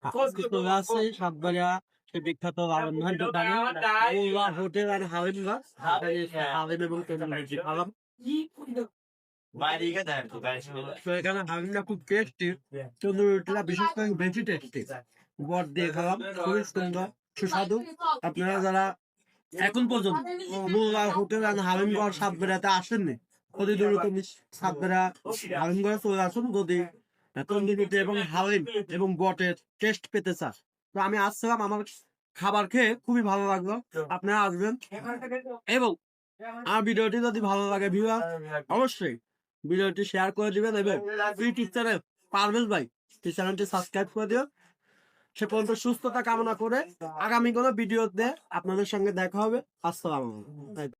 আজকে চলে আসছে সাতবাড়িয়া সে বিখ্যাত রাজন্ধান দোকানে হোটেল আর হাওয়েন হাওয়েন এবং তেমনি খালাম। তো এখানে হাওয়েনটা খুব টেস্টি, তন্দুরিটা বিশেষ করে বেশি টেস্টি। বট দিয়ে খালাম, খুবই সুন্দর সুস্বাদু। আপনারা যারা এখন পর্যন্ত হোটেল আর হাওয়েনগড় সাতবেড়াতে আসেননি, অতি দ্রুত সাতবেড়া হাওয়েনগড়ে চলে আসুন যদি তন্দুরিতে এবং হাওয়েন এবং বটের টেস্ট পেতে চান। তো আমি আসছিলাম, আমার খাবার খেয়ে খুবই ভালো লাগলো। আপনারা আসবেন এবং আমার ভিডিওটি যদি ভালো লাগে ভিউয়ার অবশ্যই ভিডিওটি শেয়ার করে দিবেন এবং ইউটিউব চ্যানেল পারভেজ ভাই এই চ্যানেলটি সাবস্ক্রাইব করে দিও। সে পর্যন্ত সুস্থতা কামনা করে আগামী কোনো ভিডিওতে আপনাদের সঙ্গে দেখা হবে। আসসালামু আলাইকুম।